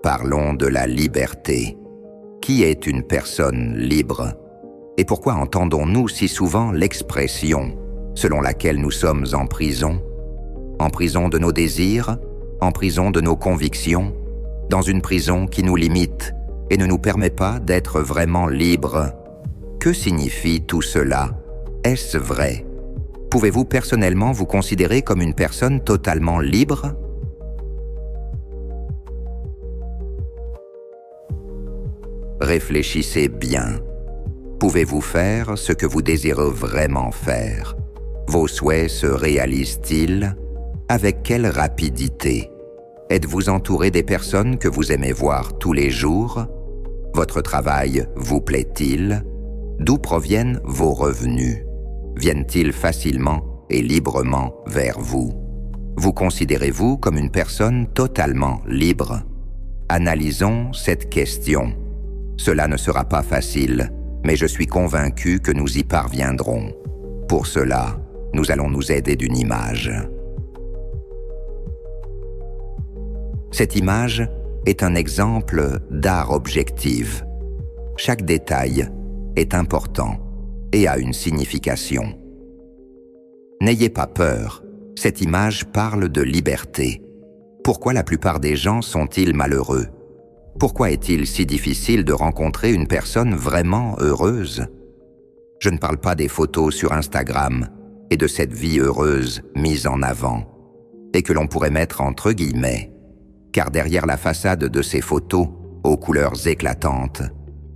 Parlons de la liberté. Qui est une personne libre? Et pourquoi entendons-nous si souvent l'expression selon laquelle nous sommes en prison? En prison de nos désirs, en prison de nos convictions, dans une prison qui nous limite et ne nous permet pas d'être vraiment libres. Que signifie tout cela? Est-ce vrai? Pouvez-vous personnellement vous considérer comme une personne totalement libre? Réfléchissez bien. Pouvez-vous faire ce que vous désirez vraiment faire? Vos souhaits se réalisent-ils? Avec quelle rapidité? Êtes-vous entouré des personnes que vous aimez voir tous les jours? Votre travail vous plaît-il? D'où proviennent vos revenus? Viennent-ils facilement et librement vers vous? Vous considérez-vous comme une personne totalement libre? Analysons cette question. Cela ne sera pas facile, mais je suis convaincu que nous y parviendrons. Pour cela, nous allons nous aider d'une image. Cette image est un exemple d'art objectif. Chaque détail est important et a une signification. N'ayez pas peur, cette image parle de liberté. Pourquoi la plupart des gens sont-ils malheureux? Pourquoi est-il si difficile de rencontrer une personne vraiment heureuse? Je ne parle pas des photos sur Instagram et de cette vie heureuse mise en avant, et que l'on pourrait mettre entre guillemets, car derrière la façade de ces photos, aux couleurs éclatantes,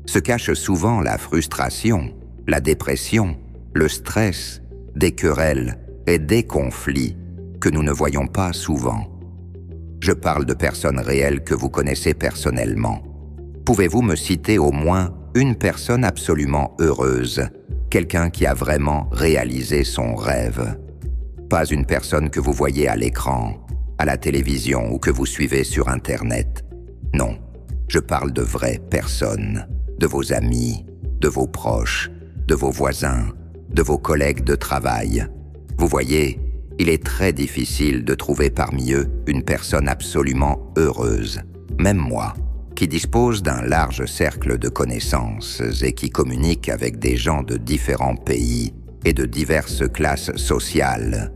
se cache souvent la frustration, la dépression, le stress, des querelles et des conflits que nous ne voyons pas souvent. Je parle de personnes réelles que vous connaissez personnellement. Pouvez-vous me citer au moins une personne absolument heureuse, quelqu'un qui a vraiment réalisé son rêve? Pas une personne que vous voyez à l'écran, à la télévision ou que vous suivez sur Internet. Non, je parle de vraies personnes, de vos amis, de vos proches, de vos voisins, de vos collègues de travail. Vous voyez, il est très difficile de trouver parmi eux une personne absolument heureuse. Même moi, qui dispose d'un large cercle de connaissances et qui communique avec des gens de différents pays et de diverses classes sociales,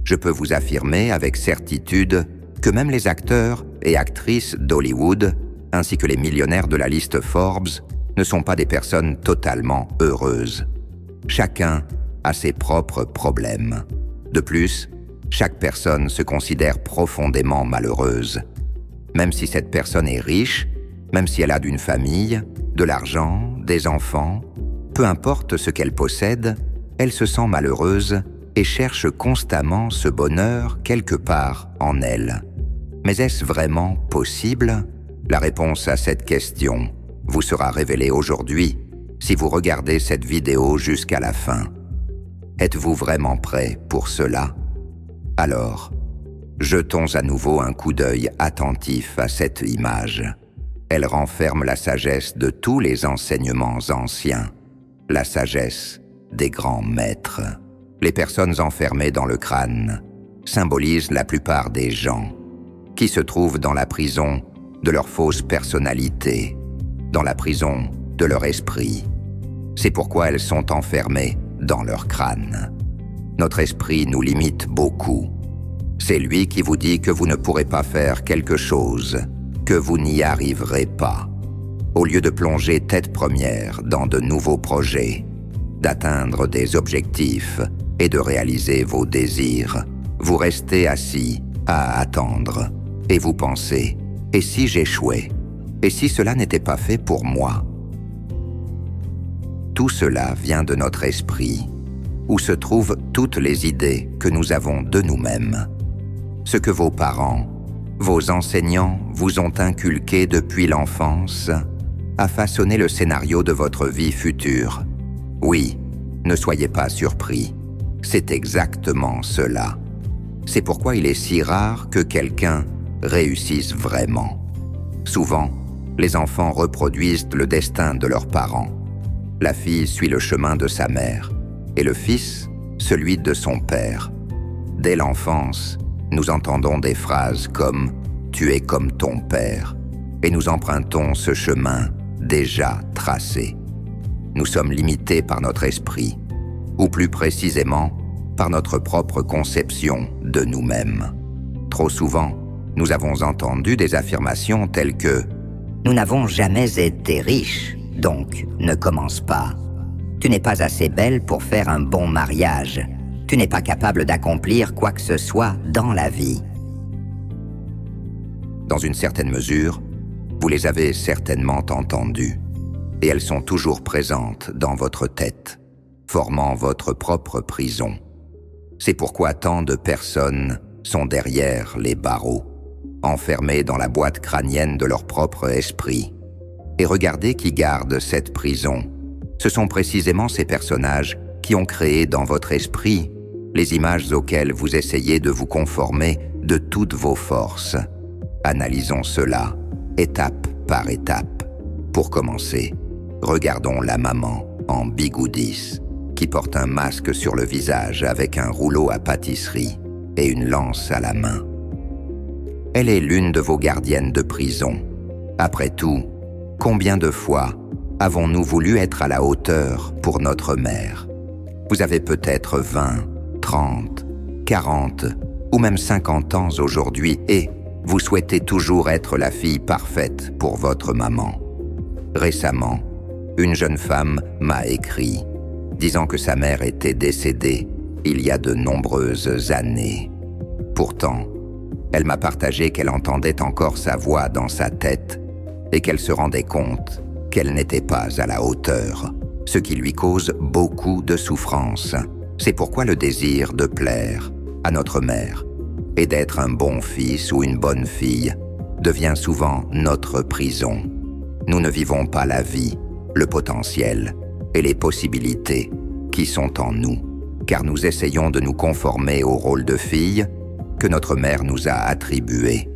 je peux vous affirmer avec certitude que même les acteurs et actrices d'Hollywood, ainsi que les millionnaires de la liste Forbes, ne sont pas des personnes totalement heureuses. Chacun a ses propres problèmes. De plus, chaque personne se considère profondément malheureuse. Même si cette personne est riche, même si elle a d'une famille, de l'argent, des enfants, peu importe ce qu'elle possède, elle se sent malheureuse et cherche constamment ce bonheur quelque part en elle. Mais est-ce vraiment possible? La réponse à cette question vous sera révélée aujourd'hui si vous regardez cette vidéo jusqu'à la fin. Êtes-vous vraiment prêt pour cela? Alors, jetons à nouveau un coup d'œil attentif à cette image. Elle renferme la sagesse de tous les enseignements anciens, la sagesse des grands maîtres. Les personnes enfermées dans le crâne symbolisent la plupart des gens qui se trouvent dans la prison de leur fausse personnalité, dans la prison de leur esprit. C'est pourquoi elles sont enfermées dans leur crâne. Notre esprit nous limite beaucoup. C'est lui qui vous dit que vous ne pourrez pas faire quelque chose, que vous n'y arriverez pas. Au lieu de plonger tête première dans de nouveaux projets, d'atteindre des objectifs et de réaliser vos désirs, vous restez assis à attendre et vous pensez « Et si j'échouais? Et si cela n'était pas fait pour moi ?» Tout cela vient de notre esprit, où se trouvent toutes les idées que nous avons de nous-mêmes. Ce que vos parents, vos enseignants vous ont inculqué depuis l'enfance a façonné le scénario de votre vie future. Oui, ne soyez pas surpris, c'est exactement cela. C'est pourquoi il est si rare que quelqu'un réussisse vraiment. Souvent, les enfants reproduisent le destin de leurs parents. La fille suit le chemin de sa mère et le fils celui de son père. Dès l'enfance, nous entendons des phrases comme « tu es comme ton père » et nous empruntons ce chemin déjà tracé. Nous sommes limités par notre esprit, ou plus précisément, par notre propre conception de nous-mêmes. Trop souvent, nous avons entendu des affirmations telles que « Nous n'avons jamais été riches, donc ne commence pas. Tu n'es pas assez belle pour faire un bon mariage. Tu n'es pas capable d'accomplir quoi que ce soit dans la vie. » Dans une certaine mesure, vous les avez certainement entendues, et elles sont toujours présentes dans votre tête, formant votre propre prison. C'est pourquoi tant de personnes sont derrière les barreaux, enfermées dans la boîte crânienne de leur propre esprit. Et regardez qui garde cette prison. Ce sont précisément ces personnages qui ont créé dans votre esprit les images auxquelles vous essayez de vous conformer de toutes vos forces. Analysons cela, étape par étape. Pour commencer, regardons la maman en bigoudis, qui porte un masque sur le visage avec un rouleau à pâtisserie et une lance à la main. Elle est l'une de vos gardiennes de prison. Après tout, combien de fois avons-nous voulu être à la hauteur pour notre mère? Vous avez peut-être 20, 30, 40 ou même 50 ans aujourd'hui et vous souhaitez toujours être la fille parfaite pour votre maman. Récemment, une jeune femme m'a écrit, disant que sa mère était décédée il y a de nombreuses années. Pourtant, elle m'a partagé qu'elle entendait encore sa voix dans sa tête et qu'elle se rendait compte qu'elle n'était pas à la hauteur, ce qui lui cause beaucoup de souffrance. C'est pourquoi le désir de plaire à notre mère et d'être un bon fils ou une bonne fille devient souvent notre prison. Nous ne vivons pas la vie, le potentiel et les possibilités qui sont en nous, car nous essayons de nous conformer au rôle de fille que notre mère nous a attribué.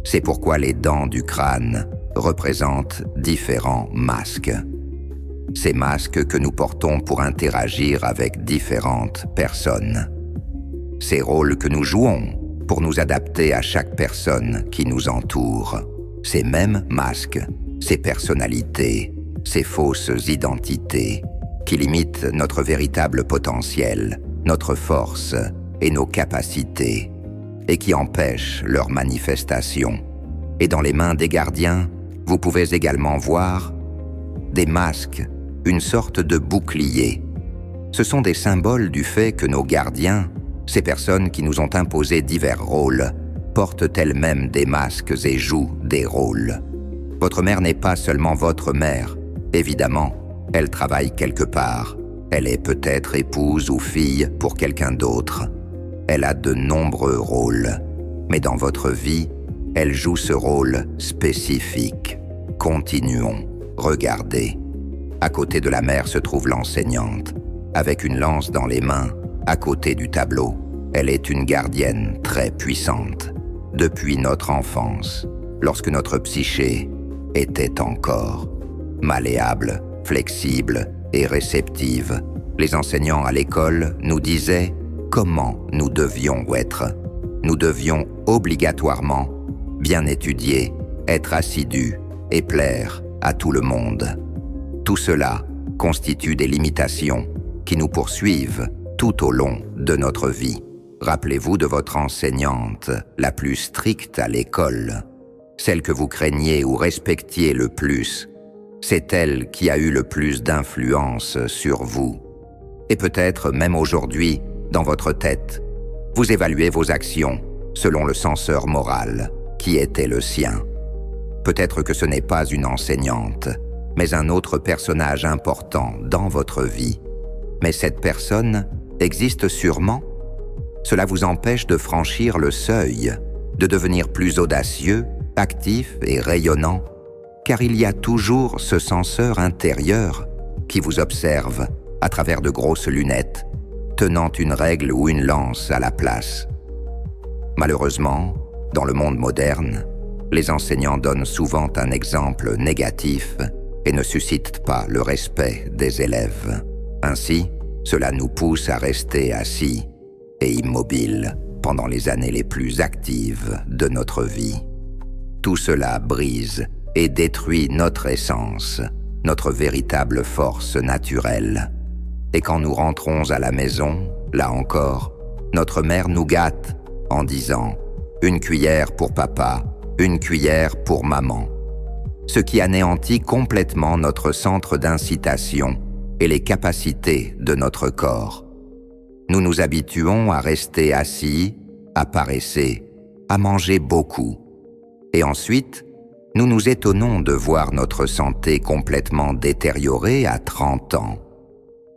C'est pourquoi les dents du crâne représentent différents masques. Ces masques que nous portons pour interagir avec différentes personnes. Ces rôles que nous jouons pour nous adapter à chaque personne qui nous entoure. Ces mêmes masques, ces personnalités, ces fausses identités qui limitent notre véritable potentiel, notre force et nos capacités, et qui empêchent leur manifestation. Et dans les mains des gardiens, vous pouvez également voir des masques, une sorte de bouclier. Ce sont des symboles du fait que nos gardiens, ces personnes qui nous ont imposé divers rôles, portent elles-mêmes des masques et jouent des rôles. Votre mère n'est pas seulement votre mère. Évidemment, elle travaille quelque part. Elle est peut-être épouse ou fille pour quelqu'un d'autre. Elle a de nombreux rôles. Mais dans votre vie, elle joue ce rôle spécifique. Continuons. Regardez. À côté de la mère se trouve l'enseignante, avec une lance dans les mains, à côté du tableau. Elle est une gardienne très puissante. Depuis notre enfance, lorsque notre psyché était encore malléable, flexible et réceptive, les enseignants à l'école nous disaient comment nous devions être. Nous devions obligatoirement bien étudier, être assidus et plaire à tout le monde. Tout cela constitue des limitations qui nous poursuivent tout au long de notre vie. Rappelez-vous de votre enseignante, la plus stricte à l'école. Celle que vous craigniez ou respectiez le plus. C'est elle qui a eu le plus d'influence sur vous. Et peut-être même aujourd'hui, dans votre tête, vous évaluez vos actions selon le censeur moral qui était le sien. Peut-être que ce n'est pas une enseignante, mais un autre personnage important dans votre vie. Mais cette personne existe sûrement. Cela vous empêche de franchir le seuil, de devenir plus audacieux, actif et rayonnant, car il y a toujours ce censeur intérieur qui vous observe à travers de grosses lunettes, tenant une règle ou une lance à la place. Malheureusement, dans le monde moderne, les enseignants donnent souvent un exemple négatif et ne suscitent pas le respect des élèves. Ainsi, cela nous pousse à rester assis et immobiles pendant les années les plus actives de notre vie. Tout cela brise et détruit notre essence, notre véritable force naturelle. Et quand nous rentrons à la maison, là encore, notre mère nous gâte en disant « une cuillère pour papa, une cuillère pour maman », ce qui anéantit complètement notre centre d'incitation et les capacités de notre corps. Nous nous habituons à rester assis, à paresser, à manger beaucoup. Et ensuite, nous nous étonnons de voir notre santé complètement détériorée à 30 ans.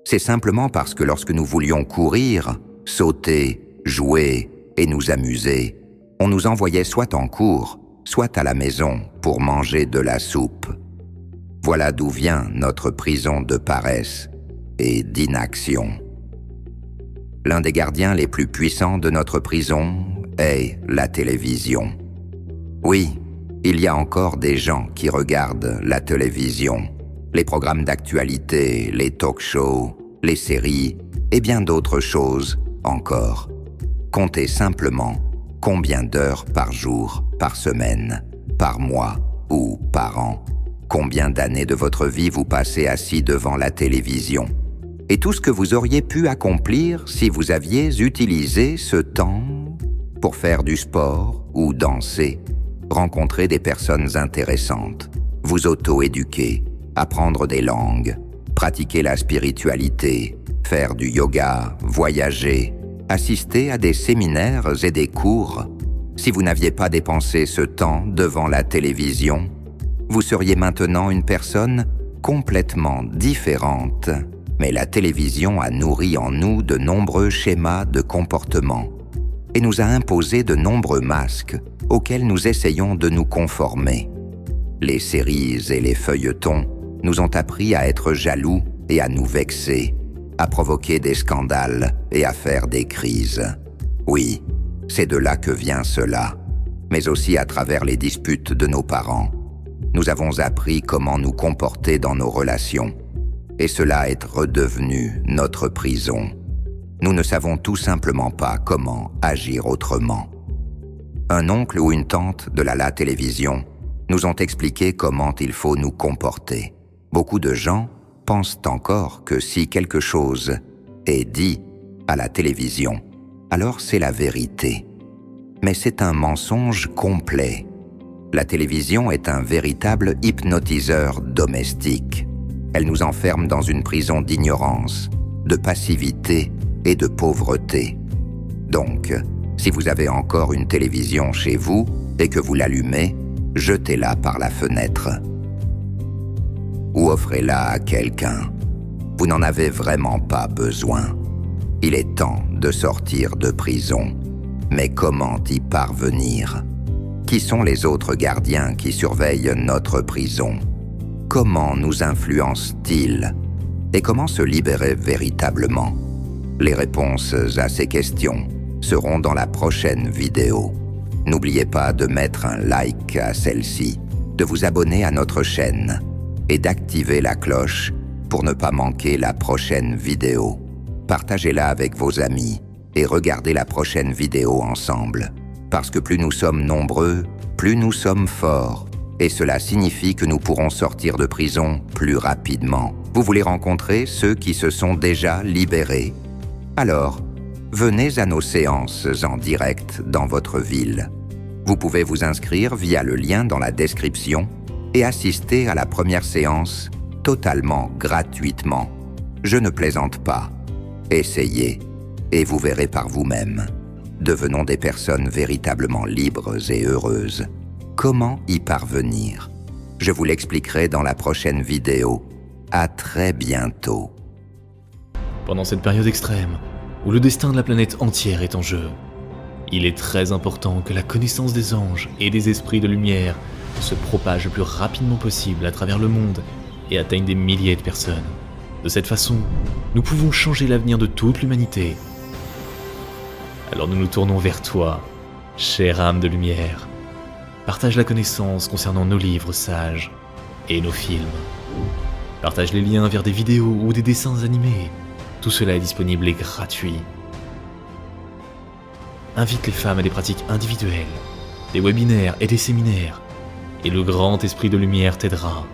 C'est simplement parce que lorsque nous voulions courir, sauter, jouer et nous amuser, on nous envoyait soit en cours, soit à la maison pour manger de la soupe. Voilà d'où vient notre prison de paresse et d'inaction. L'un des gardiens les plus puissants de notre prison est la télévision. Oui, il y a encore des gens qui regardent la télévision, les programmes d'actualité, les talk-shows, les séries et bien d'autres choses encore. Comptez simplement combien d'heures par jour, par semaine, par mois ou par an. Combien d'années de votre vie vous passez assis devant la télévision. Et tout ce que vous auriez pu accomplir si vous aviez utilisé ce temps pour faire du sport ou danser, rencontrer des personnes intéressantes, vous auto-éduquer, apprendre des langues, pratiquer la spiritualité, faire du yoga, voyager, assister à des séminaires et des cours. Si vous n'aviez pas dépensé ce temps devant la télévision, vous seriez maintenant une personne complètement différente. Mais la télévision a nourri en nous de nombreux schémas de comportement et nous a imposé de nombreux masques auxquels nous essayons de nous conformer. Les séries et les feuilletons nous ont appris à être jaloux et à nous vexer, à provoquer des scandales et à faire des crises. Oui, c'est de là que vient cela, mais aussi à travers les disputes de nos parents. Nous avons appris comment nous comporter dans nos relations, et cela est redevenu notre prison. Nous ne savons tout simplement pas comment agir autrement. Un oncle ou une tante de la télévision nous ont expliqué comment il faut nous comporter. Beaucoup de gens pensent encore que si quelque chose est dit à la télévision, alors c'est la vérité. Mais c'est un mensonge complet. La télévision est un véritable hypnotiseur domestique. Elle nous enferme dans une prison d'ignorance, de passivité et de pauvreté. Donc, si vous avez encore une télévision chez vous et que vous l'allumez, jetez-la par la fenêtre. Ou offrez-la à quelqu'un. Vous n'en avez vraiment pas besoin. Il est temps de sortir de prison. Mais comment y parvenir? Qui sont les autres gardiens qui surveillent notre prison? Comment nous influencent-ils? Et comment se libérer véritablement? Les réponses à ces questions seront dans la prochaine vidéo. N'oubliez pas de mettre un like à celle-ci, de vous abonner à notre chaîne et d'activer la cloche pour ne pas manquer la prochaine vidéo. Partagez-la avec vos amis et regardez la prochaine vidéo ensemble. Parce que plus nous sommes nombreux, plus nous sommes forts. Et cela signifie que nous pourrons sortir de prison plus rapidement. Vous voulez rencontrer ceux qui se sont déjà libérés? Alors, venez à nos séances en direct dans votre ville. Vous pouvez vous inscrire via le lien dans la description et assister à la première séance totalement gratuitement. Je ne plaisante pas. Essayez et vous verrez par vous-même. Devenons des personnes véritablement libres et heureuses. Comment y parvenir? Je vous l'expliquerai dans la prochaine vidéo. À très bientôt. Pendant cette période extrême, où le destin de la planète entière est en jeu, il est très important que la connaissance des anges et des esprits de lumière se propage le plus rapidement possible à travers le monde et atteigne des milliers de personnes. De cette façon, nous pouvons changer l'avenir de toute l'humanité. Alors nous nous tournons vers toi, chère âme de lumière. Partage la connaissance concernant nos livres sages et nos films. Partage les liens vers des vidéos ou des dessins animés. Tout cela est disponible et gratuit. Invite les femmes à des pratiques individuelles, des webinaires et des séminaires. Et le grand esprit de lumière t'aidera,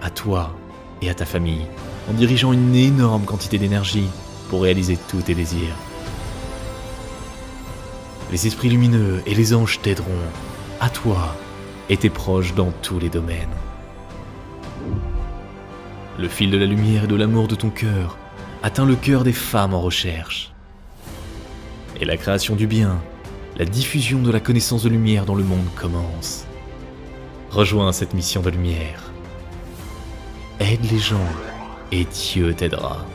à toi et à ta famille, en dirigeant une énorme quantité d'énergie pour réaliser tous tes désirs. Les esprits lumineux et les anges t'aideront, à toi et tes proches dans tous les domaines. Le fil de la lumière et de l'amour de ton cœur atteint le cœur des femmes en recherche. Et la création du bien, la diffusion de la connaissance de lumière dans le monde commence. Rejoins cette mission de lumière. Aide les gens et Dieu t'aidera.